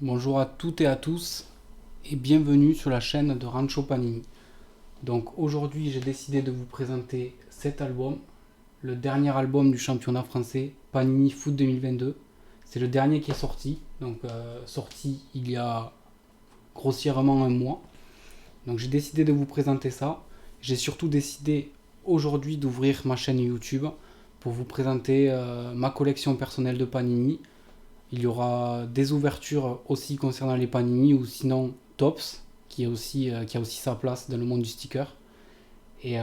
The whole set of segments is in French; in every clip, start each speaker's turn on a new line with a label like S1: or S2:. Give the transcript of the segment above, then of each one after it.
S1: Bonjour à toutes et à tous et bienvenue sur la chaîne de Rancho Panini. Donc aujourd'hui j'ai décidé de vous présenter cet album, le dernier album du championnat français Panini Foot 2022. C'est le dernier qui est sorti, donc sorti il y a grossièrement un mois. Donc j'ai décidé de vous présenter ça. J'ai surtout décidé aujourd'hui d'ouvrir ma chaîne YouTube pour vous présenter ma collection personnelle de Panini. Il y aura des ouvertures aussi concernant les Panini ou sinon Tops qui a aussi sa place dans le monde du sticker. Et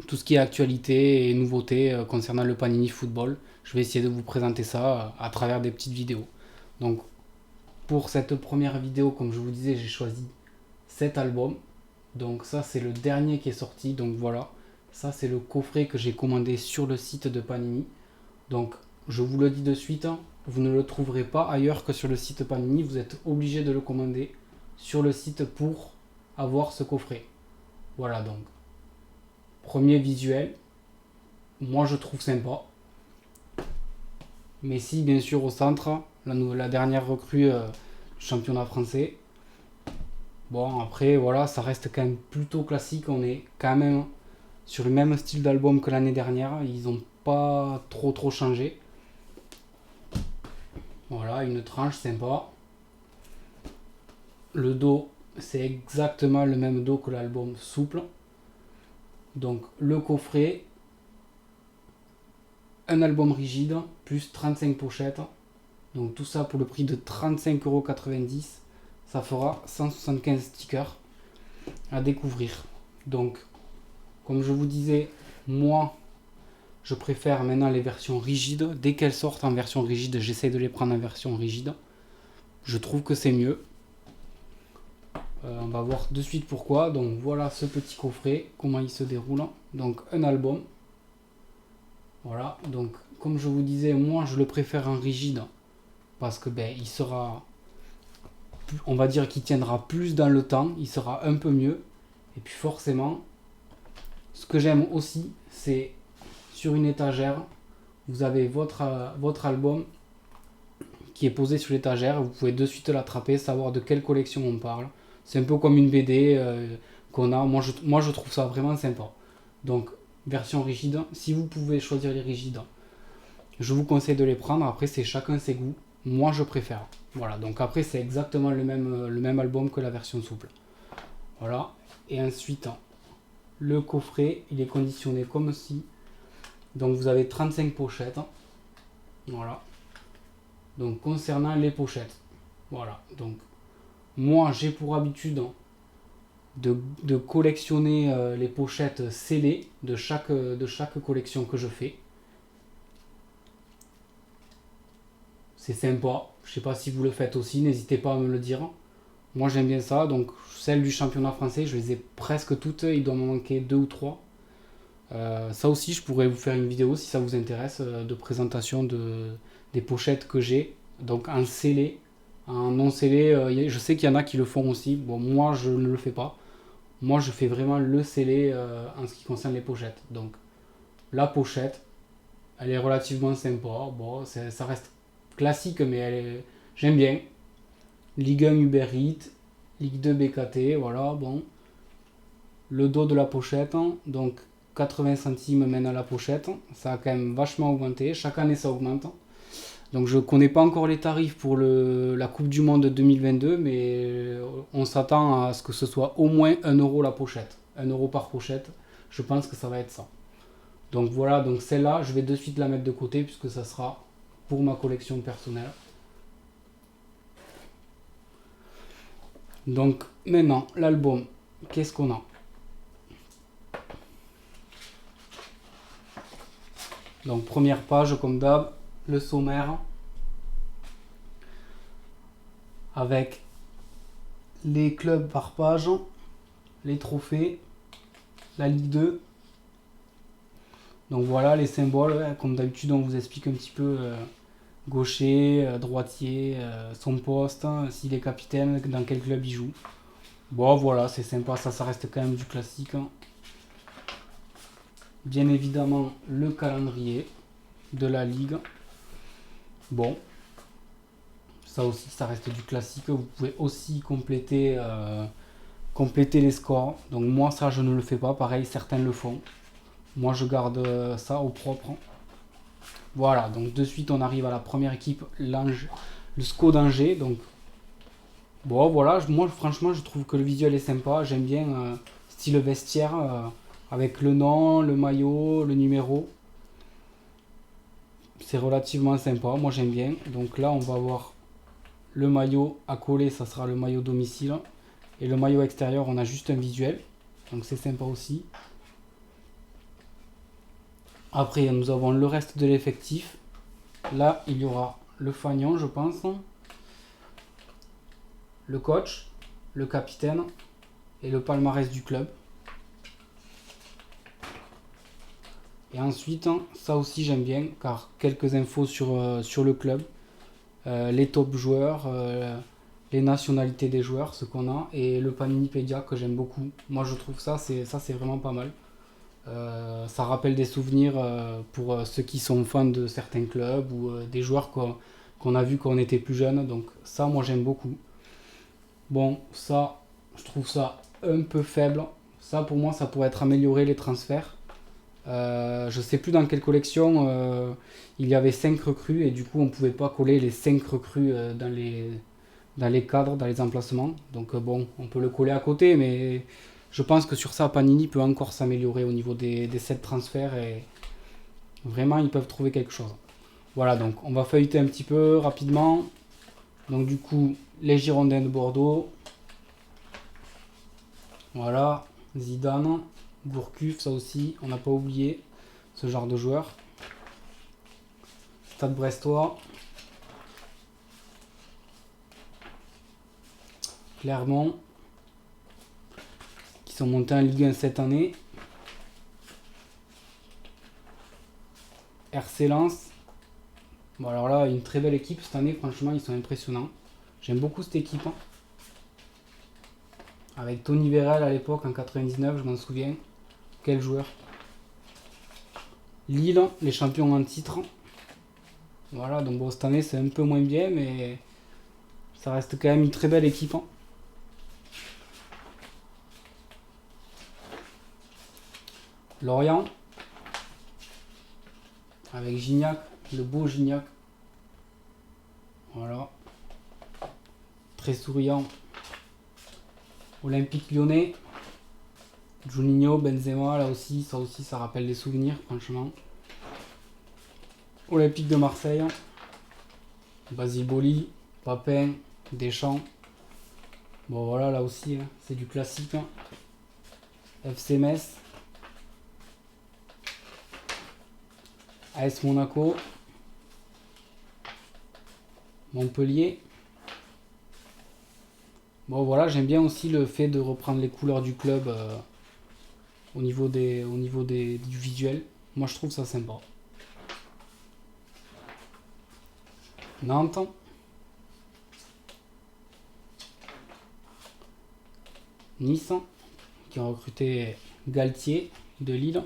S1: tout ce qui est actualité et nouveauté concernant le Panini Football, je vais essayer de vous présenter ça à travers des petites vidéos. Donc pour cette première vidéo, comme je vous disais, j'ai choisi cet album. Donc ça c'est le dernier qui est sorti. Donc voilà, ça c'est le coffret que j'ai commandé sur le site de Panini. Donc je vous le dis de suite, hein, vous ne le trouverez pas ailleurs que sur le site Panini. Vous êtes obligé de le commander sur le site pour avoir ce coffret. Voilà donc. Premier visuel, moi je trouve sympa. Messi bien sûr au centre, la dernière recrue du championnat français. Bon après voilà, ça reste quand même plutôt classique. On est quand même sur le même style d'album que l'année dernière. Ils n'ont pas trop changé. Voilà, une tranche sympa. Le dos, c'est exactement le même dos que l'album souple. Donc le coffret, un album rigide, plus 35 pochettes. Donc tout ça pour le prix de 35,90 €. Ça fera 175 stickers à découvrir. Donc, comme je vous disais, moi, je préfère maintenant les versions rigides. Dès qu'elles sortent en version rigide, j'essaie de les prendre en version rigide. Je trouve que c'est mieux. On va voir de suite pourquoi. Donc voilà ce petit coffret, comment il se déroule. Donc un album. Voilà, donc comme je vous disais, moi je le préfère en rigide parce que il sera, on va dire qu'il tiendra plus dans le temps, il sera un peu mieux. Et puis forcément, ce que j'aime aussi, c'est sur une étagère, vous avez votre album qui est posé sur l'étagère, vous pouvez de suite l'attraper, savoir de quelle collection on parle. C'est un peu comme une BD qu'on a. Moi, je trouve ça vraiment sympa. Donc, version rigide, si vous pouvez choisir les rigides, je vous conseille de les prendre. Après, c'est chacun ses goûts. Moi, je préfère. Voilà, donc après, c'est exactement le même album que la version souple. Voilà. Et ensuite, le coffret, il est conditionné comme ci. Donc, vous avez 35 pochettes. Voilà. Donc, concernant les pochettes. Voilà. Donc, moi, j'ai pour habitude de collectionner les pochettes scellées de chaque collection que je fais. C'est sympa. Je sais pas si vous le faites aussi, n'hésitez pas à me le dire. Moi j'aime bien ça. Donc celles du championnat français, je les ai presque toutes. Il doit m'en manquer deux ou trois. Ça aussi, je pourrais vous faire une vidéo si ça vous intéresse de présentation des pochettes que j'ai. Donc en scellé, en non scellé. Je sais qu'il y en a qui le font aussi. Bon, moi je ne le fais pas. Moi je fais vraiment le scellé en ce qui concerne les pochettes. Donc la pochette, elle est relativement sympa. Bon, ça reste classique, mais j'aime bien. Ligue 1 Uber Eats, Ligue 2 BKT, voilà, bon. Le dos de la pochette, donc 80 centimes maintenant la pochette. Ça a quand même vachement augmenté. Chaque année ça augmente. Donc je connais pas encore les tarifs pour la Coupe du Monde 2022, mais on s'attend à ce que ce soit au moins 1 € la pochette. 1 € par pochette. Je pense que ça va être ça. Donc voilà, donc celle-là, je vais de suite la mettre de côté puisque ça sera pour ma collection personnelle. Donc maintenant, l'album, qu'est-ce qu'on a? Donc première page, comme d'hab, le sommaire avec les clubs par page, les trophées, la Ligue 2. Donc voilà les symboles, comme d'habitude on vous explique un petit peu gaucher, droitier, son poste, s'il est capitaine, dans quel club il joue. Bon voilà, c'est sympa, ça reste quand même du classique. Bien évidemment le calendrier de la Ligue. Bon, Ça aussi, ça reste du classique. Vous pouvez aussi compléter les scores. Donc moi, ça, je ne le fais pas. Pareil, certains le font. Moi, je garde ça au propre. Voilà, donc de suite, on arrive à la première équipe, le SCO d'Angers. Donc, bon, voilà, moi, franchement, je trouve que le visuel est sympa. J'aime bien style vestiaire avec le nom, le maillot, le numéro. C'est relativement sympa. Moi, j'aime bien. Donc là, on va avoir le maillot à coller, ça sera le maillot domicile. Et le maillot extérieur, on a juste un visuel. Donc c'est sympa aussi. Après, nous avons le reste de l'effectif. Là, il y aura le fanion, je pense. Le coach, le capitaine et le palmarès du club. Et ensuite, ça aussi j'aime bien, car quelques infos sur le club. Les top joueurs, les nationalités des joueurs, ce qu'on a, et le Paninipedia que j'aime beaucoup. Moi je trouve c'est vraiment pas mal. Ça rappelle des souvenirs pour ceux qui sont fans de certains clubs ou des joueurs qu'on a vus quand on était plus jeune. Donc ça, moi j'aime beaucoup. Bon, ça, je trouve ça un peu faible. Ça, pour moi, ça pourrait être amélioré les transferts. Je sais plus dans quelle collection il y avait 5 recrues et du coup on pouvait pas coller les 5 recrues dans les cadres, dans les emplacements. Donc bon, on peut le coller à côté, mais je pense que sur ça, Panini peut encore s'améliorer au niveau des 7 transferts et vraiment ils peuvent trouver quelque chose. Voilà, donc on va feuilleter un petit peu rapidement. Donc du coup, les Girondins de Bordeaux. Voilà, Zidane, Gourcuff, ça aussi, on n'a pas oublié ce genre de joueur. Stade Brestois. Clermont, qui sont montés en Ligue 1 cette année. RC Lens. Bon alors là, une très belle équipe cette année, franchement, ils sont impressionnants. J'aime beaucoup cette équipe. Avec Tony Vérel à l'époque, en 99, je m'en souviens. Quel joueur. Lille, les champions en titre. Voilà, donc bon, cette année, c'est un peu moins bien, mais ça reste quand même une très belle équipe. Lorient, avec Gignac, le beau Gignac. Voilà. Très souriant. Olympique Lyonnais. Juninho, Benzema, là aussi, ça rappelle des souvenirs, franchement. Olympique de Marseille. Basile Boli, Papin, Deschamps. Bon voilà, là aussi, c'est du classique. FC Metz. AS Monaco. Montpellier. Bon voilà, j'aime bien aussi le fait de reprendre les couleurs du club au niveau du visuel. Moi je trouve ça sympa. Nantes. Nice, qui ont recruté Galtier de Lille.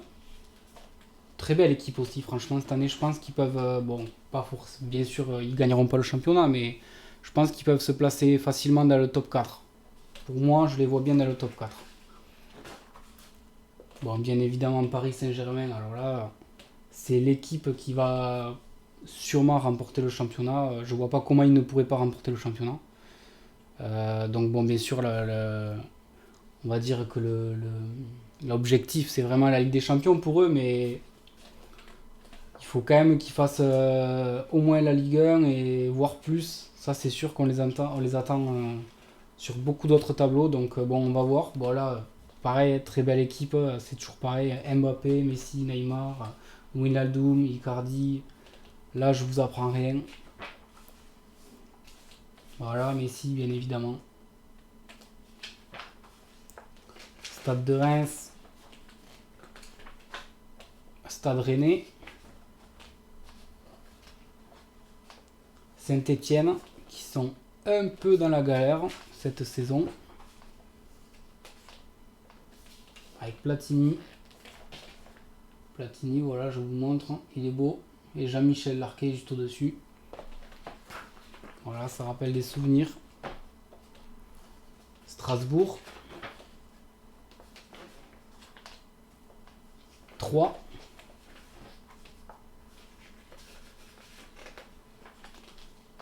S1: Très belle équipe aussi, franchement, cette année, je pense qu'ils peuvent, bon, pas forcément, bien sûr, ils gagneront pas le championnat, mais je pense qu'ils peuvent se placer facilement dans le top 4. Pour moi, je les vois bien dans le top 4. Bon, bien évidemment, Paris Saint-Germain, alors là, c'est l'équipe qui va sûrement remporter le championnat. Je vois pas comment ils ne pourraient pas remporter le championnat. Donc bon, bien sûr, on va dire que l'objectif, c'est vraiment la Ligue des Champions pour eux, mais il faut quand même qu'ils fassent au moins la Ligue 1 et voire plus. Ça, c'est sûr qu'on les attend sur beaucoup d'autres tableaux. Donc bon, on va voir. Bon là, pareil, très belle équipe. C'est toujours pareil. Mbappé, Messi, Neymar, Wijnaldum, Icardi. Là, je vous apprends rien. Voilà, Messi, bien évidemment. Stade de Reims. Stade Rennais. Saint-Étienne, qui sont un peu dans la galère cette saison. Avec Platini. Platini, voilà, je vous montre. Il est beau. Et Jean-Michel Larquet juste au-dessus. Voilà, ça rappelle des souvenirs. Strasbourg. 3.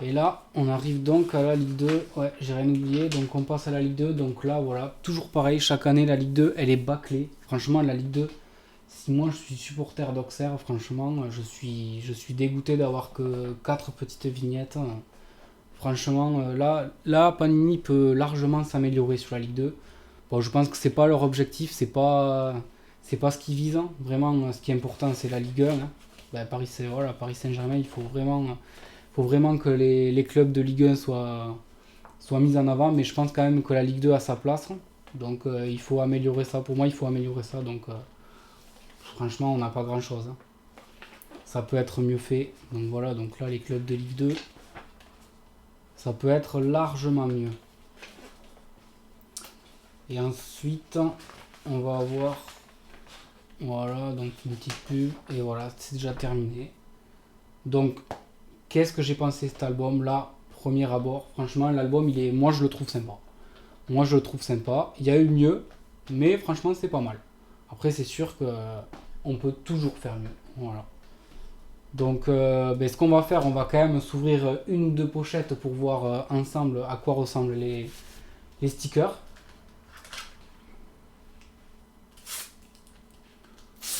S1: Et là, on arrive donc à la Ligue 2. Ouais, j'ai rien oublié. Donc on passe à la Ligue 2. Donc là, voilà, toujours pareil. Chaque année, la Ligue 2, elle est bâclée. Franchement, la Ligue 2, si moi je suis supporter d'Auxerre, franchement, je suis dégoûté d'avoir que 4 petites vignettes. Franchement, là, Panini peut largement s'améliorer sur la Ligue 2. Bon, je pense que c'est pas leur objectif, c'est pas ce qu'ils visent. Vraiment, ce qui est important, c'est la Ligue 1. Ben, Paris Saint-Germain, faut vraiment que les clubs de Ligue 1 soient mis en avant, mais je pense quand même que la Ligue 2 a sa place. Donc, il faut améliorer ça. Pour moi, il faut améliorer ça. Donc, franchement, on n'a pas grand-chose. Ça peut être mieux fait. Donc voilà, donc là, les clubs de Ligue 2, ça peut être largement mieux. Et ensuite, on va avoir, voilà, donc une petite pub, et voilà, c'est déjà terminé. Donc, qu'est-ce que j'ai pensé de cet album là, premier abord? Franchement, l'album, moi je le trouve sympa. Moi je le trouve sympa. Il y a eu mieux, mais franchement, c'est pas mal. Après, c'est sûr que on peut toujours faire mieux. Voilà. Donc, ce qu'on va faire, on va quand même s'ouvrir une ou deux pochettes pour voir ensemble à quoi ressemblent les stickers.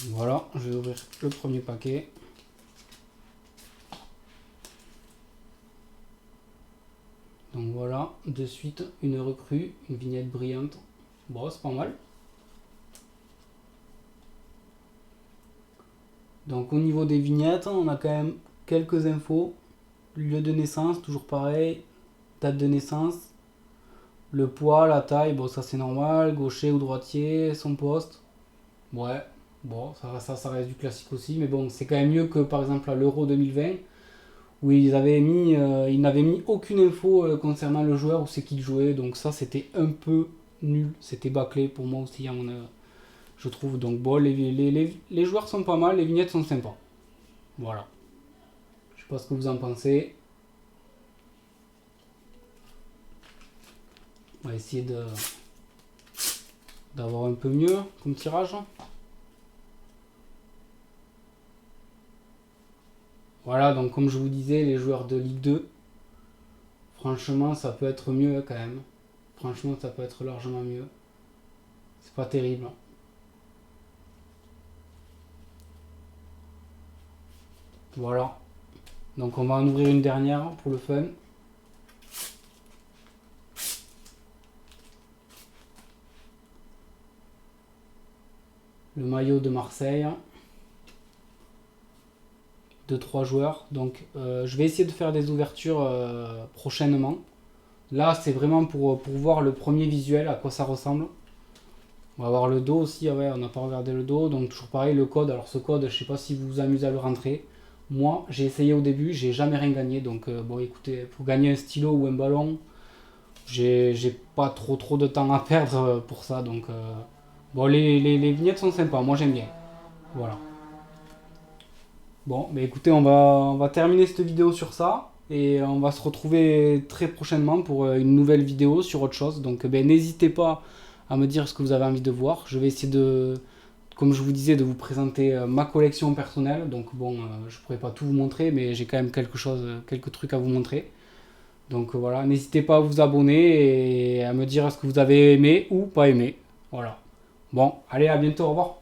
S1: Voilà, je vais ouvrir le premier paquet. Donc voilà, de suite une recrue, une vignette brillante. Bon, c'est pas mal. Donc au niveau des vignettes, on a quand même quelques infos. Lieu de naissance, toujours pareil. Date de naissance. Le poids, la taille, bon ça c'est normal. Gaucher ou droitier, son poste. Ouais, bon, ça reste du classique aussi. Mais bon, c'est quand même mieux que par exemple à l'Euro 2020. Où ils n'avaient mis aucune info concernant le joueur où c'est qu'il jouait. Donc ça c'était un peu nul. C'était bâclé pour moi aussi, je trouve. Donc bon, les joueurs sont pas mal, les vignettes sont sympas. Voilà. Je sais pas ce que vous en pensez. On va essayer d'avoir un peu mieux comme tirage. Voilà, donc comme je vous disais, les joueurs de Ligue 2, franchement, ça peut être mieux quand même. Franchement, ça peut être largement mieux. C'est pas terrible. Voilà. Donc on va en ouvrir une dernière pour le fun. Le maillot de Marseille. De 3 joueurs. Donc je vais essayer de faire des ouvertures prochainement. Là c'est vraiment pour voir le premier visuel, à quoi ça ressemble. On va voir le dos aussi, ah ouais, on n'a pas regardé le dos. Donc toujours pareil, le code. Alors ce code, je sais pas si vous vous amusez à le rentrer. Moi j'ai essayé au début, j'ai jamais rien gagné. Donc bon écoutez, pour gagner un stylo ou un ballon, j'ai pas trop de temps à perdre pour ça. Donc bon, les vignettes sont sympas, moi j'aime bien. Voilà. Bon, mais écoutez, on va terminer cette vidéo sur ça. Et on va se retrouver très prochainement pour une nouvelle vidéo sur autre chose. Donc n'hésitez pas à me dire ce que vous avez envie de voir. Je vais essayer comme je vous disais, de vous présenter ma collection personnelle. Donc bon, je pourrais pas tout vous montrer, mais j'ai quand même quelques trucs à vous montrer. Donc voilà, n'hésitez pas à vous abonner et à me dire ce que vous avez aimé ou pas aimé. Voilà. Bon, allez, à bientôt, au revoir.